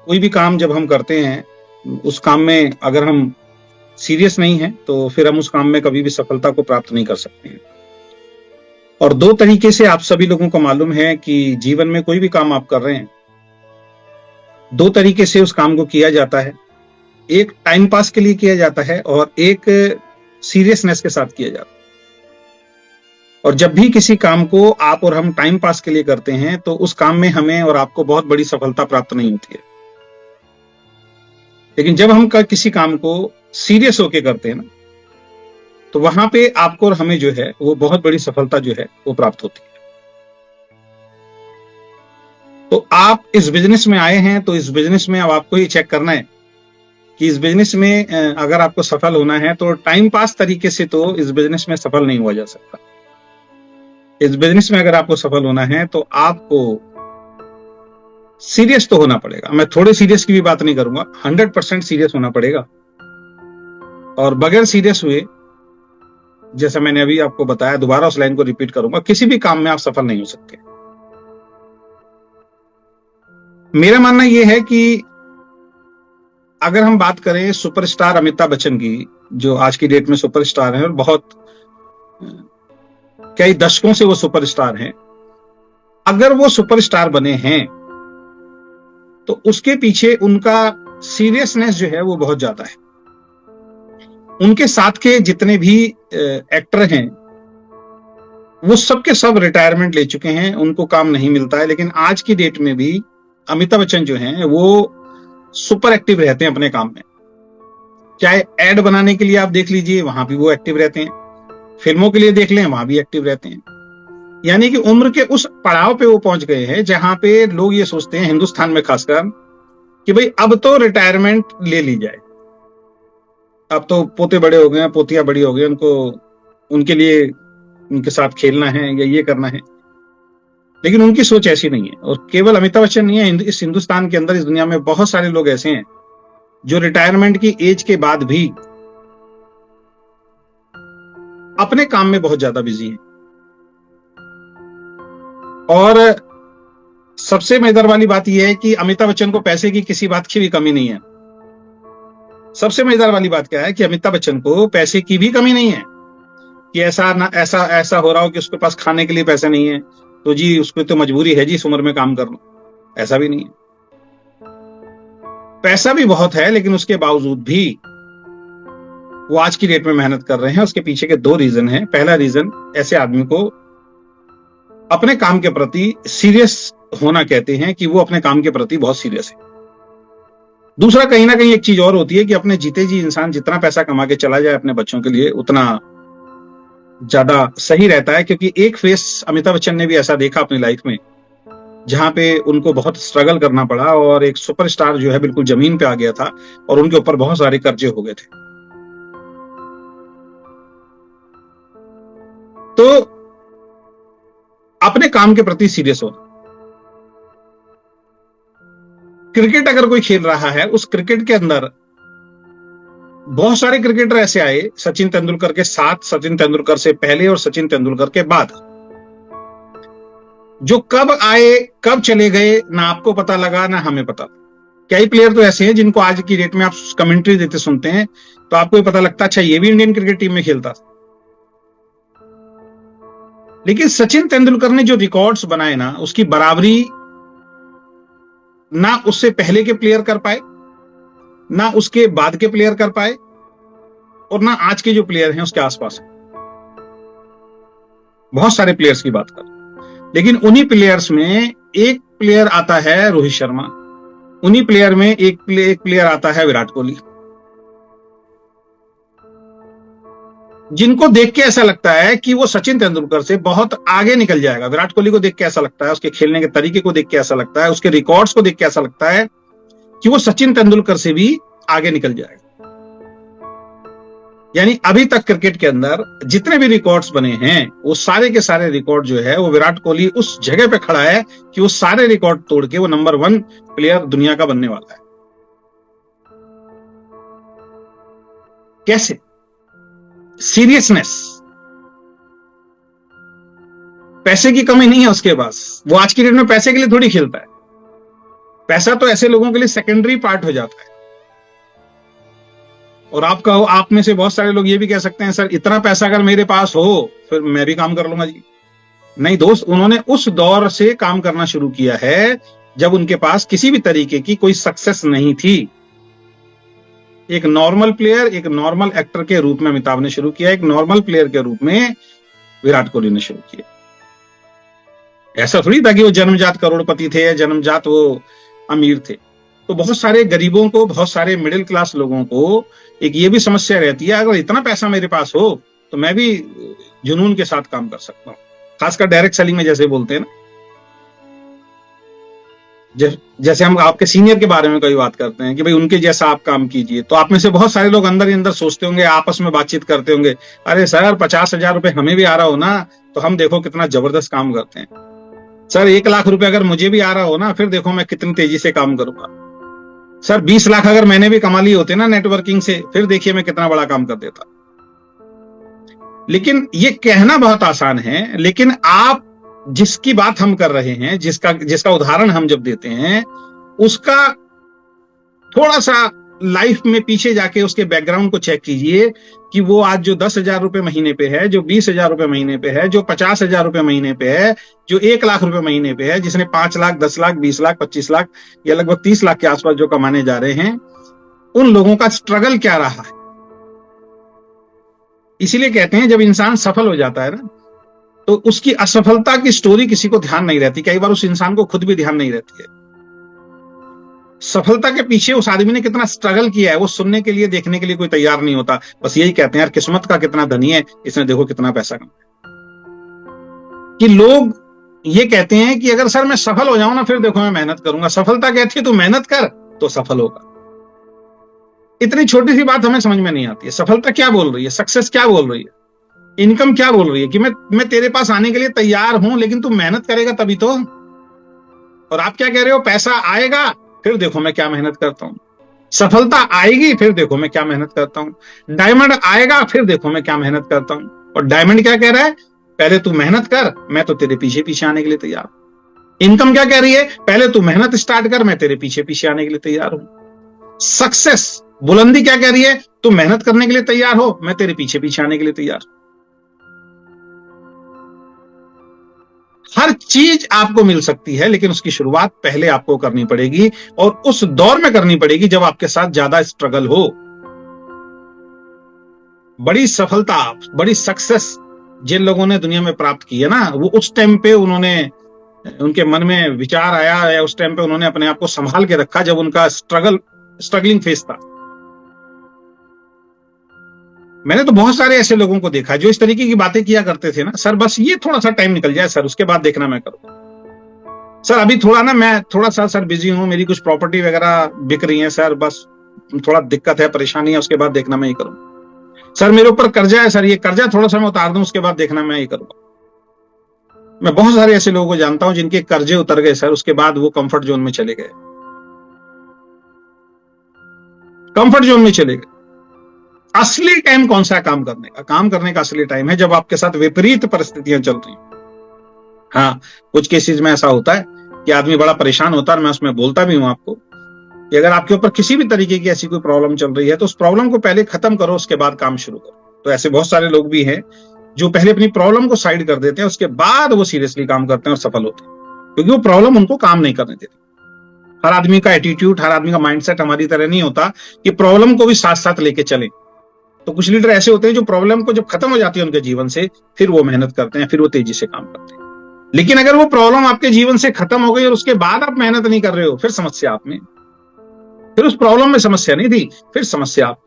कोई भी काम जब हम करते हैं, उस काम में अगर हम सीरियस नहीं हैं तो फिर हम उस काम में कभी भी सफलता को प्राप्त नहीं कर सकते हैं। और दो तरीके से आप सभी लोगों को मालूम है कि जीवन में कोई भी काम आप कर रहे हैं, दो तरीके से उस काम को किया जाता है। एक टाइम पास के लिए किया जाता है और एक सीरियसनेस के साथ किया जाता है। और जब भी किसी काम को आप और हम टाइम पास के लिए करते हैं तो उस काम में हमें और आपको बहुत बड़ी सफलता प्राप्त नहीं होती है। लेकिन जब हम किसी काम को सीरियस होके करते हैं ना, तो वहां पे आपको और हमें जो है वो बहुत बड़ी सफलता जो है वो प्राप्त होती है। तो आप इस बिजनेस में आए हैं तो इस बिजनेस में अब आपको ये चेक करना है कि इस बिजनेस में अगर आपको सफल होना है तो टाइम पास तरीके से तो इस बिजनेस में सफल नहीं हुआ जा सकता। इस बिजनेस में अगर आपको सफल होना है तो आपको सीरियस तो होना पड़ेगा। मैं थोड़े सीरियस की भी बात नहीं करूंगा, 100% सीरियस होना पड़ेगा। और बगैर सीरियस हुए, जैसा मैंने अभी आपको बताया, दोबारा उस लाइन को रिपीट करूंगा, किसी भी काम में आप सफल नहीं हो सकते। मेरा मानना यह है कि अगर हम बात करें सुपरस्टार अमिताभ बच्चन की, जो आज की डेट में सुपरस्टार हैं और बहुत कई दशकों से वो सुपरस्टार हैं, अगर वो सुपरस्टार बने हैं तो उसके पीछे उनका सीरियसनेस जो है वो बहुत ज्यादा है। उनके साथ के जितने भी एक्टर हैं वो सबके सब रिटायरमेंट ले चुके हैं, उनको काम नहीं मिलता है। लेकिन आज की डेट में भी अमिताभ बच्चन जो हैं वो सुपर एक्टिव रहते हैं अपने काम में। चाहे एड बनाने के लिए आप देख लीजिए, वहां भी वो एक्टिव रहते हैं, फिल्मों के लिए देख लें, वहां भी एक्टिव रहते हैं। यानी कि उम्र के उस पड़ाव पे वो पहुंच गए हैं जहां पे लोग ये सोचते हैं, हिंदुस्तान में खासकर, कि भाई अब तो रिटायरमेंट ले ली जाए, अब तो पोते बड़े हो गए, पोतियां बड़ी हो गई, उनको उनके लिए उनके साथ खेलना है या ये करना है। लेकिन उनकी सोच ऐसी नहीं है। और केवल अमिताभ बच्चन नहीं है, इस हिंदुस्तान के अंदर, इस दुनिया में बहुत सारे लोग ऐसे हैं जो रिटायरमेंट की एज के बाद भी अपने काम में बहुत ज्यादा बिजी हैं। और सबसे मजेदार वाली बात यह है कि अमिताभ बच्चन को पैसे की किसी बात की भी कमी नहीं है। सबसे मजेदार वाली बात क्या है कि अमिताभ बच्चन को पैसे की भी कमी नहीं है कि ऐसा हो रहा हो कि उसके पास खाने के लिए पैसे नहीं है तो जी उसको तो मजबूरी है जी इस उम्र में काम कर लो, ऐसा भी नहीं है। पैसा भी बहुत है, लेकिन उसके बावजूद भी वो आज की डेट में मेहनत कर रहे हैं। उसके पीछे के दो रीजन हैं। पहला रीजन, ऐसे आदमी को अपने काम के प्रति सीरियस होना कहते हैं कि वो अपने काम के प्रति बहुत सीरियस है। दूसरा, कहीं ना कहीं एक चीज और होती है कि अपने जीते जी इंसान जितना पैसा कमा के चला जाए अपने बच्चों के लिए, उतना ज्यादा सही रहता है। क्योंकि एक फेस अमिताभ बच्चन ने भी ऐसा देखा अपनी लाइफ में जहां पे उनको बहुत स्ट्रगल करना पड़ा और एक सुपरस्टार जो है बिल्कुल जमीन पे आ गया था और उनके ऊपर बहुत सारे कर्जे हो गए थे। तो अपने काम के प्रति सीरियस होना। क्रिकेट अगर कोई खेल रहा है, उस क्रिकेट के अंदर बहुत सारे क्रिकेटर ऐसे आए, सचिन तेंदुलकर के साथ, सचिन तेंदुलकर से पहले और सचिन तेंदुलकर के बाद, जो कब आए कब चले गए ना आपको पता लगा ना हमें पता। कई प्लेयर तो ऐसे हैं जिनको आज की डेट में आप कमेंट्री देते सुनते हैं तो आपको ये पता लगता है अच्छा ये भी इंडियन क्रिकेट टीम में खेलता। लेकिन सचिन तेंदुलकर ने जो रिकॉर्ड्स बनाए ना, उसकी बराबरी ना उससे पहले के प्लेयर कर पाए, ना उसके बाद के प्लेयर कर पाए, और ना आज के जो प्लेयर हैं उसके आसपास हैं। बहुत सारे प्लेयर्स की बात कर, लेकिन उन्हीं प्लेयर्स में एक प्लेयर आता है रोहित शर्मा, उन्हीं प्लेयर में एक प्लेयर आता है विराट कोहली, जिनको देख के ऐसा लगता है कि वो सचिन तेंदुलकर से बहुत आगे निकल जाएगा। विराट कोहली को देख के ऐसा लगता है, उसके खेलने के तरीके को देख के ऐसा लगता है, उसके रिकॉर्ड्स को देख के ऐसा लगता है कि वो सचिन तेंदुलकर से भी आगे निकल जाएगा। यानी अभी तक क्रिकेट के अंदर जितने भी रिकॉर्ड्स बने हैं वो सारे के सारे रिकॉर्ड जो है वो विराट कोहली उस जगह पे खड़ा है कि वो सारे रिकॉर्ड तोड़ के वो नंबर 1 प्लेयर दुनिया का बनने वाला है। कैसे? सीरियसनेस। पैसे की कमी नहीं है उसके पास, वो आज की डेट में पैसे के लिए थोड़ी खेलता है। पैसा तो ऐसे लोगों के लिए सेकेंडरी पार्ट हो जाता है। और आप में से बहुत सारे लोग ये भी कह सकते हैं, सर इतना पैसा अगर मेरे पास हो फिर मैं भी काम कर लूंगा जी। नहीं दोस्त, उन्होंने उस दौर से काम करना शुरू किया है जब उनके पास किसी भी तरीके की कोई सक्सेस नहीं थी। एक नॉर्मल प्लेयर, एक नॉर्मल एक्टर के रूप में अमिताभ ने शुरू किया, एक नॉर्मल प्लेयर के रूप में विराट कोहली ने शुरू किया। ऐसा थोड़ी था कि वो जन्मजात करोड़पति थे या जन्मजात वो अमीर थे। तो बहुत सारे गरीबों को, बहुत सारे मिडिल क्लास लोगों को एक ये भी समस्या रहती है, अगर इतना पैसा मेरे पास हो तो मैं भी जुनून के साथ काम कर सकता हूं। खासकर डायरेक्ट सेलिंग में जैसे बोलते हैं ना, जैसे हम आपके सीनियर के बारे में कई बात करते हैं कि भाई उनके जैसा आप काम कीजिए, तो आप में से बहुत सारे लोग अंदर ही अंदर सोचते होंगे, आपस में बातचीत करते होंगे, अरे सर 50,000 रुपए हमें भी आ रहा हो ना तो हम देखो कितना जबरदस्त काम करते हैं। सर 1 लाख रुपए अगर मुझे भी आ रहा हो ना, फिर देखो मैं कितनी तेजी से काम करूंगा। सर 20 लाख अगर मैंने भी कमा लिए होते ना नेटवर्किंग से, फिर देखिए मैं कितना बड़ा काम कर देता। लेकिन ये कहना बहुत आसान है, लेकिन आप जिसकी बात हम कर रहे हैं, जिसका उदाहरण हम जब देते हैं, उसका थोड़ा सा लाइफ में पीछे जाके उसके बैकग्राउंड को चेक कीजिए कि वो आज जो 10,000 रुपए महीने पे है, जो 20,000 रुपए महीने पे है, जो 50,000 रुपए महीने पे है, जो 1 लाख रुपए महीने पे है, जिसने 5 लाख, 10 लाख, 20 लाख, 25 लाख या लगभग 30 लाख के आसपास जो कमाने जा रहे हैं, उन लोगों का स्ट्रगल क्या रहा है। इसीलिए कहते हैं जब इंसान सफल हो जाता है ना, तो उसकी असफलता की स्टोरी किसी को ध्यान नहीं रहती। कई बार उस इंसान को खुद भी ध्यान नहीं रहती है। सफलता के पीछे उस आदमी ने कितना स्ट्रगल किया है वो सुनने के लिए, देखने के लिए कोई तैयार नहीं होता। बस यही कहते हैं यार किस्मत का कितना धनी है, इसने देखो कितना पैसा कमाया। कि लोग ये कहते हैं कि अगर सर मैं सफल हो जाऊं ना फिर देखो मैं मेहनत करूंगा। सफलता कहती है तू मेहनत कर तो सफल होगा। इतनी छोटी सी बात हमें समझ में नहीं आती है। सफलता क्या बोल रही है, सक्सेस क्या बोल रही है, इनकम क्या बोल रही है कि मैं तेरे पास आने के लिए तैयार हूं, लेकिन तू मेहनत करेगा तभी तो। और आप क्या कह रहे हो, पैसा आएगा फिर देखो मैं क्या मेहनत करता हूं। सफलता आएगी फिर देखो मैं क्या मेहनत करता हूं। डायमंड आएगा फिर देखो मैं क्या मेहनत करता हूं। और डायमंड क्या कह रहा है, पहले तू मेहनत कर, मैं तो तेरे पीछे पीछे आने के लिए तैयार हूं। इनकम क्या कह रही है, पहले तू मेहनत स्टार्ट कर, मैं तेरे पीछे पीछे आने के लिए तैयार हूं। सक्सेस बुलंदी क्या कह रही है, तू मेहनत करने के लिए तैयार हो, मैं तेरे पीछे पीछे आने के लिए तैयार हूं। हर चीज आपको मिल सकती है, लेकिन उसकी शुरुआत पहले आपको करनी पड़ेगी और उस दौर में करनी पड़ेगी जब आपके साथ ज्यादा स्ट्रगल हो। बड़ी सफलता, बड़ी सक्सेस जिन लोगों ने दुनिया में प्राप्त की है ना, वो उस टाइम पे उनके मन में विचार आया या उस टाइम पे उन्होंने अपने आप को संभाल के रखा जब उनका स्ट्रगलिंग फेज था। मैंने तो बहुत सारे ऐसे लोगों को देखा जो इस तरीके की बातें किया करते थे ना, सर बस ये थोड़ा सा टाइम निकल जाए सर, उसके बाद देखना मैं करूंगा। सर अभी थोड़ा ना मैं थोड़ा सा सर बिजी हूं, मेरी कुछ प्रॉपर्टी वगैरह बिक रही है सर, बस थोड़ा दिक्कत है, परेशानी है, उसके बाद देखना मैं ये करूंगा। सर मेरे ऊपर कर्जा है सर, ये कर्जा थोड़ा सा मैं उतार दूं, उसके बाद देखना मैं ये करूंगा। मैं बहुत सारे ऐसे लोगों को जानता हूं जिनके कर्जे उतर गए सर, उसके बाद वो कंफर्ट जोन में चले गए, कंफर्ट जोन में चले गए। असली टाइम कौन सा है काम करने का? काम करने का असली टाइम है जब आपके साथ विपरीत परिस्थितियां चल रही। हाँ, कुछ केसेस में ऐसा होता है कि आदमी बड़ा परेशान होता है, और मैं उसमें बोलता भी हूं आपको कि अगर आपके ऊपर किसी भी तरीके की ऐसी कोई प्रॉब्लम चल रही है तो उस प्रॉब्लम को पहले खत्म करो, उसके बाद काम शुरू करो। तो ऐसे बहुत सारे लोग भी हैं जो पहले अपनी प्रॉब्लम को साइड कर देते हैं, उसके बाद वो सीरियसली काम करते हैं और सफल होते हैं, क्योंकि वो प्रॉब्लम उनको काम नहीं करने देती। हर आदमी का एटीट्यूड, हर आदमी का माइंडसेट हमारी तरह नहीं होता कि प्रॉब्लम को भी साथ साथ लेके चले। तो कुछ लीडर ऐसे होते हैं जो प्रॉब्लम को जब खत्म हो जाती है उनके जीवन से, फिर वो मेहनत करते हैं, फिर वो तेजी से काम करते हैं। लेकिन अगर वो प्रॉब्लम आपके जीवन से खत्म हो गई और उसके बाद आप मेहनत नहीं कर रहे हो, फिर समस्या आप में, फिर उस प्रॉब्लम में समस्या नहीं थी, फिर समस्या आप